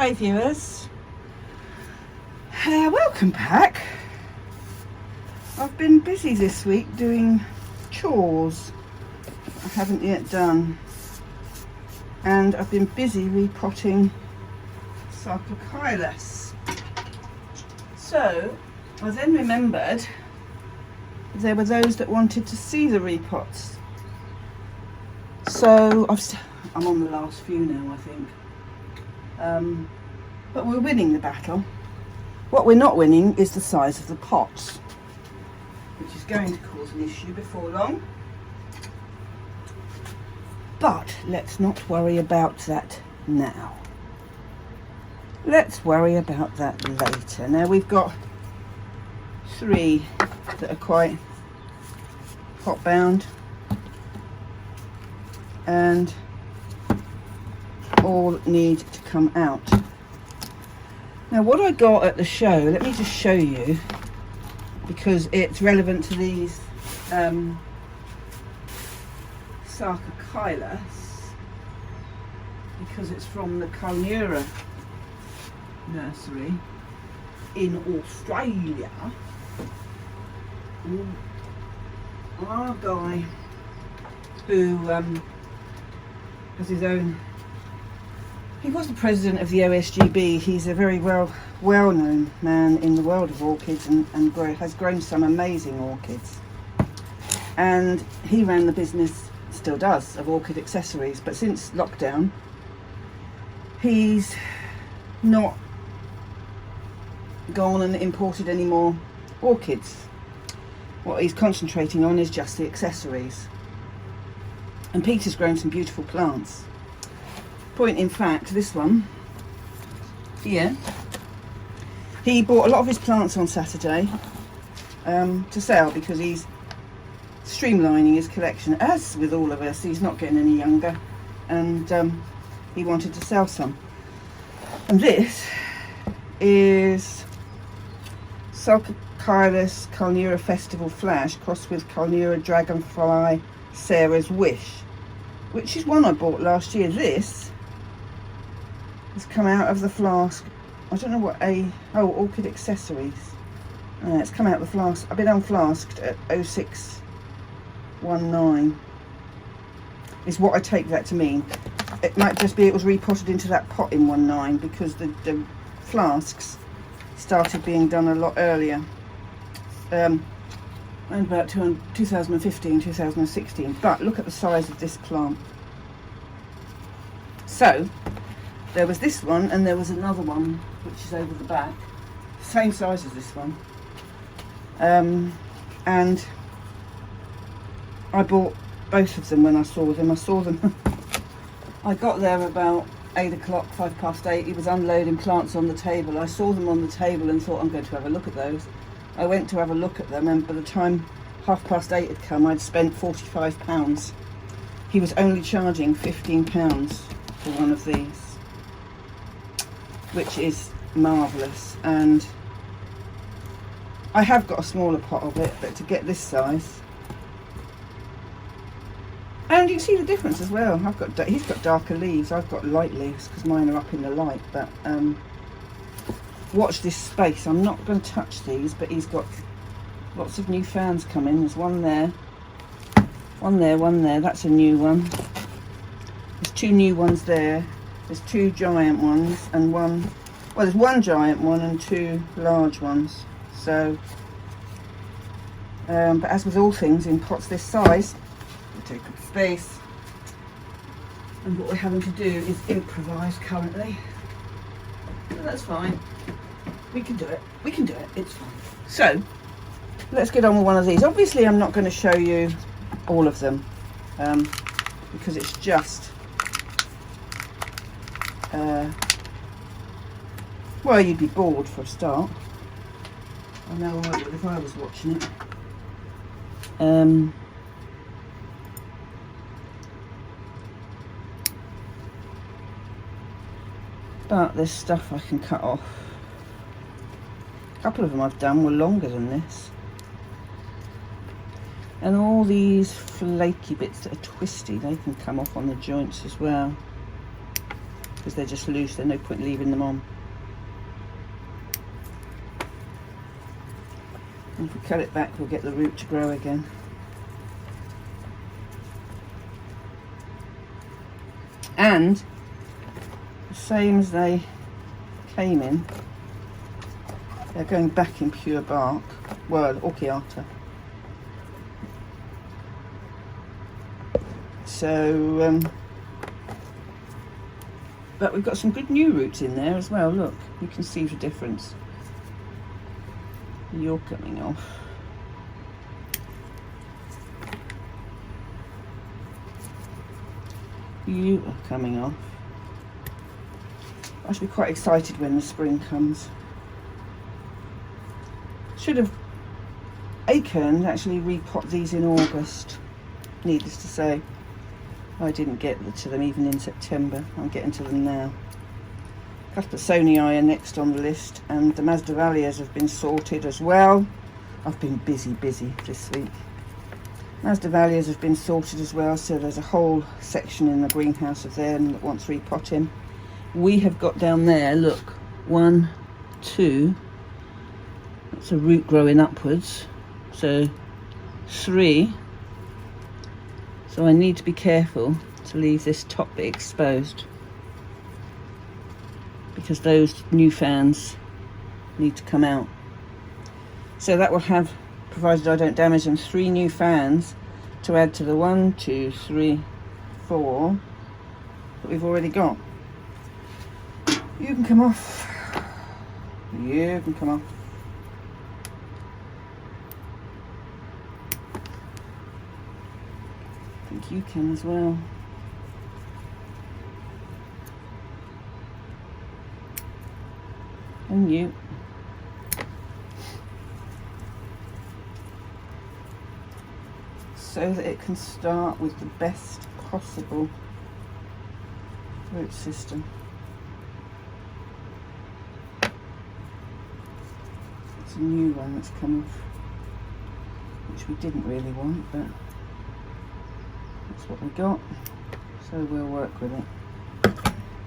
Hi viewers, welcome back. I've been busy this week doing chores I haven't yet done, and I've been busy repotting Sarcochilus. So I then remembered there were those that wanted to see the repots. So I'm on the last few now, I think. But we're winning the battle. What we're not winning is the size of the pots, which is going to cause an issue before long. But let's not worry about that now. Let's worry about that later. Now we've got 3 that are quite pot bound and all need to come out. Now what I got at the show, let me just show you because it's relevant to these Sarcochilus, because it's from the Carnura nursery in Australia. Our guy who has his own, he was the president of the OSGB. He's a very well-known man in the world of orchids and has grown some amazing orchids. And he ran the business, still does, of orchid accessories. But since lockdown, he's not gone and imported any more orchids. What he's concentrating on is just the accessories. And Peter's grown some beautiful plants. Point in fact, this one here, he bought a lot of his plants on Saturday to sell because he's streamlining his collection. As with all of us, he's not getting any younger, and he wanted to sell some. And this is Sarcochilus Carnura Festival Flash crossed with Carnura Dragonfly Sarah's Wish, which is one I bought last year. This has come out of the flask. I don't know what Orchid accessories. It's come out of the flask. I've been unflasked at 0619 is what I take that to mean. It might just be it was repotted into that pot in 19 because the flasks started being done a lot earlier, around about 2015, 2016. But look at the size of this plant. So there was this one and there was another one which is over the back, same size as this one, and I bought both of them when I saw them. I got there about 8 o'clock, 8:05. He was unloading plants on the table. I saw them on the table and thought, I'm going to have a look at those. I went to have a look at them, and by the time 8:30 had come, I'd spent £45. He was only charging £15 for one of these, which is marvellous. And I have got a smaller pot of it, but to get this size, and you can see the difference as well. He's got darker leaves, I've got light leaves because mine are up in the light. But watch this space. I'm not going to touch these, but he's got lots of new fans coming. There's one there, one there. That's a new one. There's 2 new ones there. There's 2 giant ones and one. Well, there's 1 giant one and 2 large ones. So, but as with all things in pots this size, we take up space. And what we're having to do is improvise currently. But that's fine. We can do it. We can do it. It's fine. So, let's get on with one of these. Obviously, I'm not going to show you all of them because it's just well, you'd be bored for a start. I know I would if I was watching it. But there's stuff I can cut off. A couple of them I've done were longer than this. And all these flaky bits that are twisty, they can come off on the joints as well. because they're just loose. There's no point leaving them on. And if we cut it back, we'll get the root to grow again. And the same as they came in, they're going back in pure bark. Well, Orchiata. So, but we've got some good new roots in there as well. Look, you can see the difference. You're coming off. You are coming off. I should be quite excited when the spring comes. Should have acorns actually repot these in August. Needless to say, I didn't get to them even in September. I'm getting to them now. Caspasonii are next on the list, and the Masdevallias have been sorted as well. I've been busy this week. Masdevallias have been sorted as well, so there's a whole section in the greenhouse of them that wants repotting. We have got down there, look, 1, 2, that's a root growing upwards, so 3. So I need to be careful to leave this top bit exposed, because those new fans need to come out. So that will have, provided I don't damage them, 3 new fans to add to the 1, 2, 3, 4 that we've already got. You can come off. You can come off. I think you can as well. And you. So that it can start with the best possible root system. It's a new one that's come off, which we didn't really want, but that's what we got, so we'll work with it.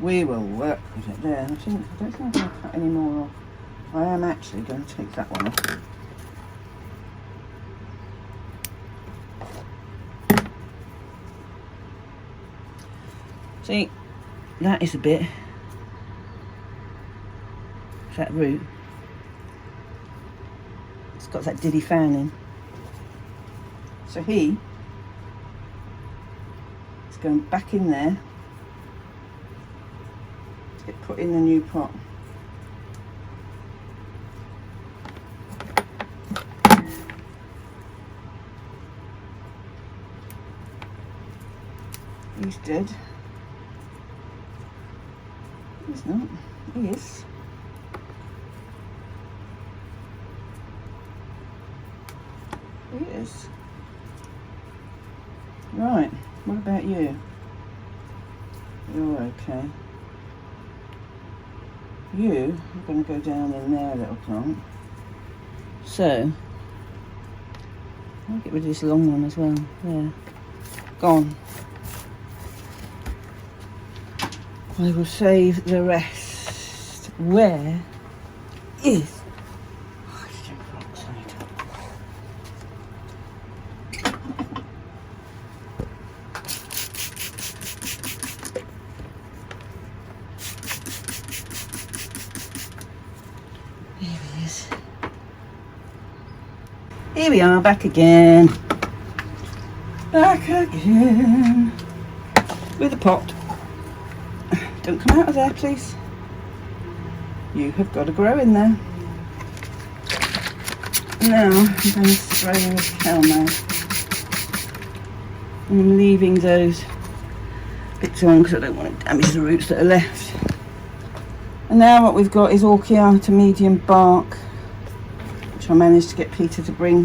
We will work with it there. I don't think I'm going to cut any more off. I am actually going to take that one off. See, that is a bit, that root, it's got that diddy fan in. So he is going back in there to get put in the new pot. He's dead. He's not. He is. He is. Right. What about you? You're okay. You are going to go down in there, little plant. So, I'll get rid of this long one as well. There. Gone. I will save the rest. Where is hydrogen peroxide? Here he is. Here we are, back again. Back again. With a pot. Don't come out of there, please. You have got to grow in there. Now I'm going to spray with Calmo. I'm leaving those bits on because I don't want to damage the roots that are left. And now what we've got is Orchiata medium bark, which I managed to get Peter to bring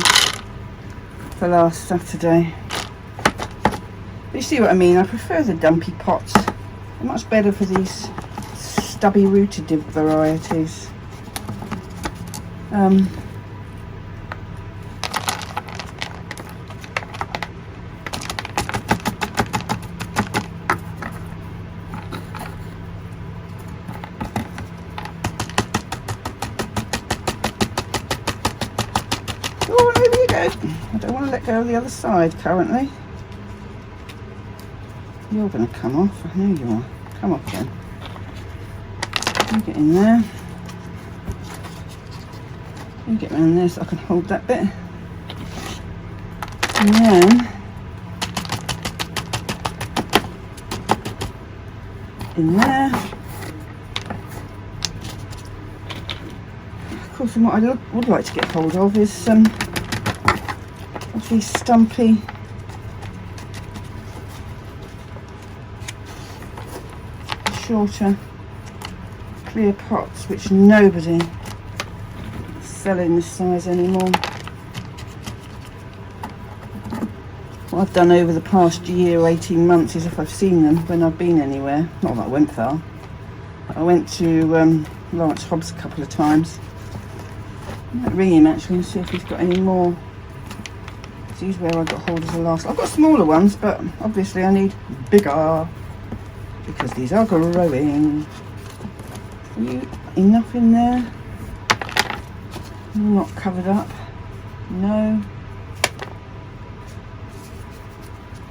for last Saturday. But you see what I mean? I prefer the dumpy pots. They're much better for these stubby rooted varieties. go. I don't want to let go of the other side currently. You're going to come off. I know you are. Come off then. You get in there. You get around there so I can hold that bit. And then in there. Of course, and what I would like to get hold of is some of these stumpy shorter clear pots, which nobody is selling this size anymore. What I've done over the past year or 18 months is, if I've seen them when I've been anywhere, not that I went far, I went to Lawrence Hobbs a couple of times. I might ring him actually and see if he's got any more. These where I got hold of the last. I've got smaller ones, but obviously I need bigger because these are growing. Are you enough in there? You're not covered up. No.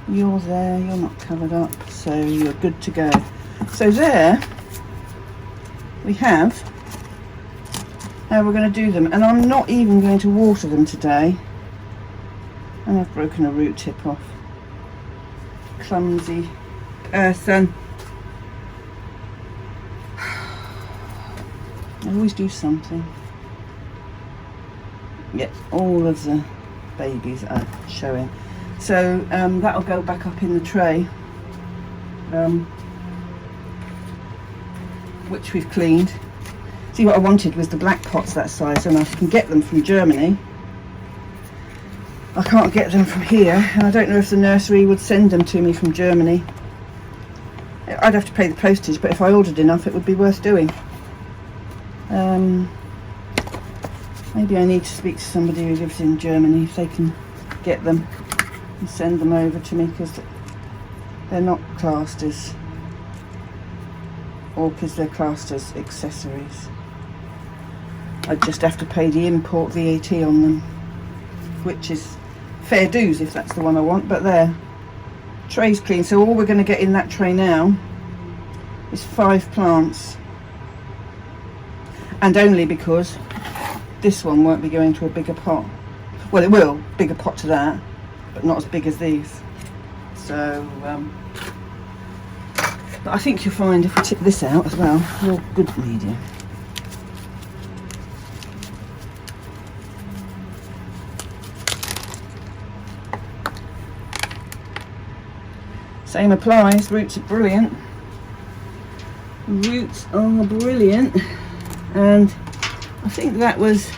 You're there, you're not covered up, so you're good to go. So there we have how we're going to do them, and I'm not even going to water them today. And I've broken a root tip off. Clumsy person. I always do something. Yep, all of the babies are showing. So that'll go back up in the tray, which we've cleaned. See, what I wanted was the black pots that size, and I can get them from Germany. I can't get them from here, and I don't know if the nursery would send them to me from Germany. I'd have to pay the postage, but if I ordered enough, it would be worth doing. Maybe I need to speak to somebody who lives in Germany if they can get them and send them over to me, because they're not classed as orchids, they're classed as accessories. I'd just have to pay the import VAT on them, which is fair dues if that's the one I want, but there. Tray's clean, so all we're going to get in that tray now is 5 plants. And only because this one won't be going to a bigger pot. Well, it will, bigger pot to that, but not as big as these. So, but I think you'll find if we tip this out as well, you're good media. Same applies, roots are brilliant. Roots are brilliant. And I think that was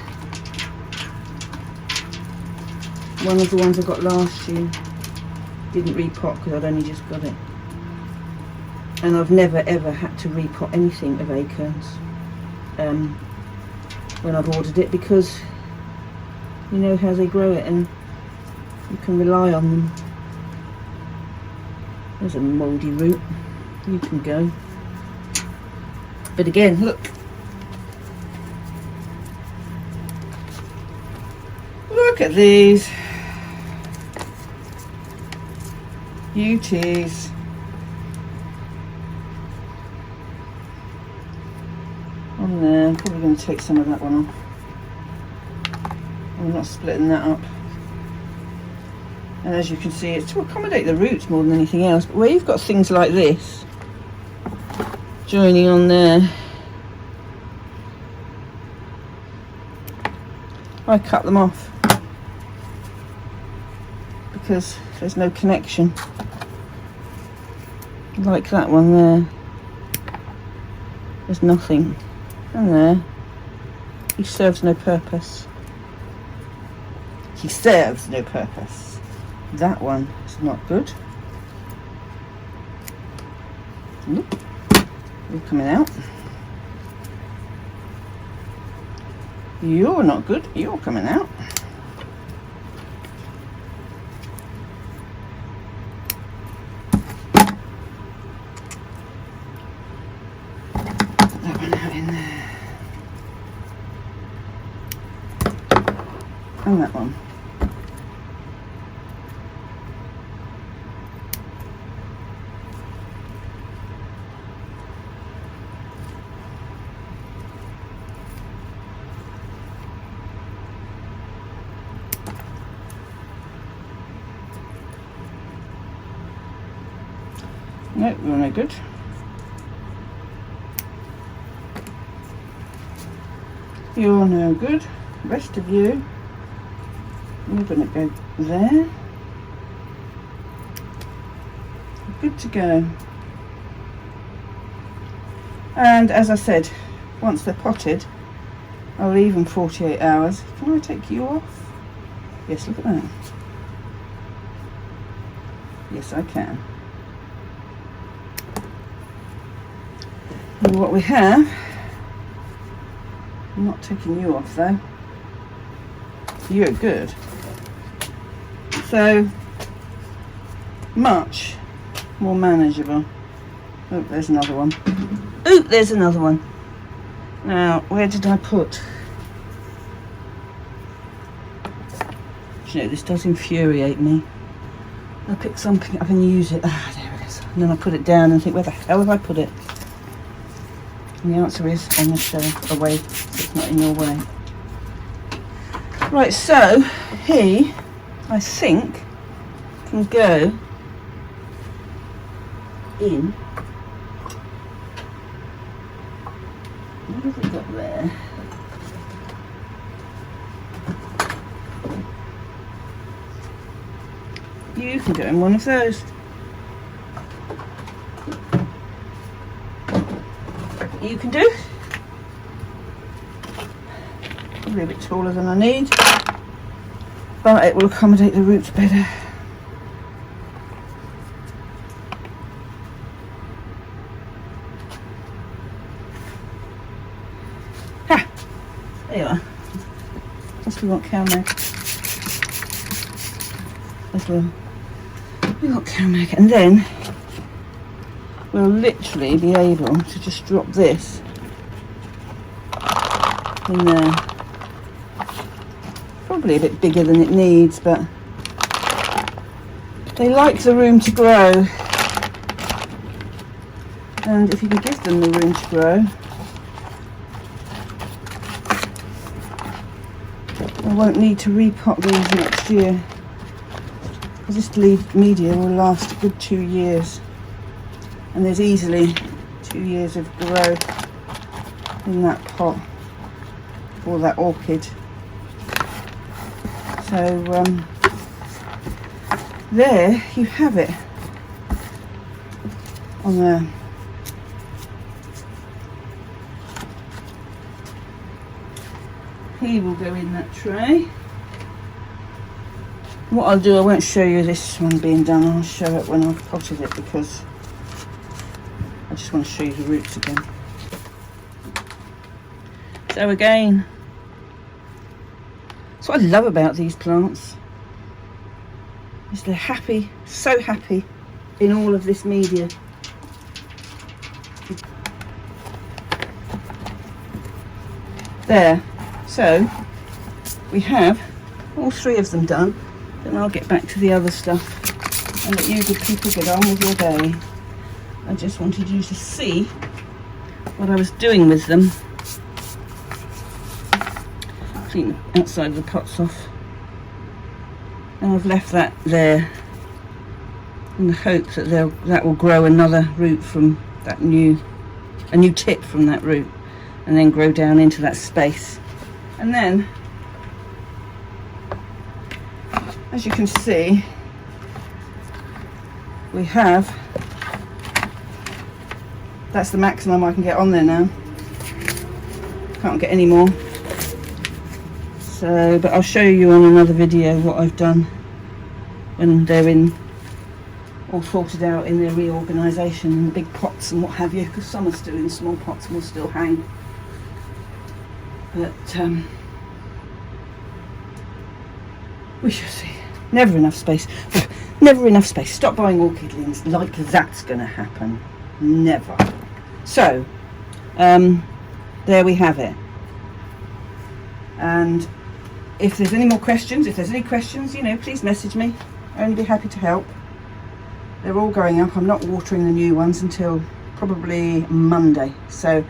one of the ones I got last year. Didn't repot because I'd only just got it. And I've never ever had to repot anything of acorns when I've ordered it, because you know how they grow it and you can rely on them. There's a mouldy root. You can go. But again, look. Look at these beauties. On there, I'm probably going to take some of that one off. I'm not splitting that up. And as you can see, it's to accommodate the roots more than anything else. But where you've got things like this joining on there, I cut them off because there's no connection, like that one there. There's nothing, and there he serves no purpose. He serves no purpose. That one is not good. Nope. You're coming out. You're not good. You're coming out. That one out in there. And that one. Nope, you're no good. You're no good. Rest of you, you're going to go there. Good to go. And as I said, once they're potted, I'll leave them 48 hours. Can I take you off? Yes, look at that. Yes, I can. And what we have, I'm not taking you off though. You're good. So much more manageable. Oh, there's another one. Oh, there's another one. Now, where did I put? You know, this does infuriate me. I pick something up and use it. Ah, there it is. And then I put it down and think, where the hell have I put it? And the answer is on the shelf, away, so it's not in your way. Right, so he, I think, can go in. What have we got there? You can go in one of those. You can do. Probably a bit taller than I need, but it will accommodate the roots better. Ha! There you are. Plus we want CalMag as well. We got CalMag, and then we'll literally be able to just drop this in there. Probably a bit bigger than it needs, but they like the room to grow, and if you can give them the room to grow, I won't need to repot these next year. This leaf media will last a good 2 years, and there's easily 2 years of growth in that pot or that orchid. So there you have it on there. He will go in that tray. What I'll do, I won't show you this one being done, I'll show it when I've potted it, because I just want to show you the roots again. So again, that's what I love about these plants, is they're happy, so happy in all of this media. There, so we have all 3 of them done. Then I'll get back to the other stuff and let you good people get on with your day. I just wanted you to see what I was doing with them. Clean the outside of the pots off. And I've left that there in the hope that that will grow another root from that a new tip from that root, and then grow down into that space. And then, as you can see, we have, that's the maximum I can get on there now. Can't get any more. So, but I'll show you on another video what I've done when they're in, all sorted out in their reorganisation in big pots and what have you, because some are still in small pots and will still hang. But we shall see. Never enough space. Never enough space. Stop buying orchidlings like that's going to happen. Never. So, there we have it. And if there's any more questions, you know, please message me. I'll only be happy to help. They're all going up. I'm not watering the new ones until probably Monday. So,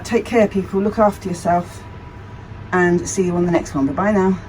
take care, people. Look after yourself. And see you on the next one. Bye-bye now.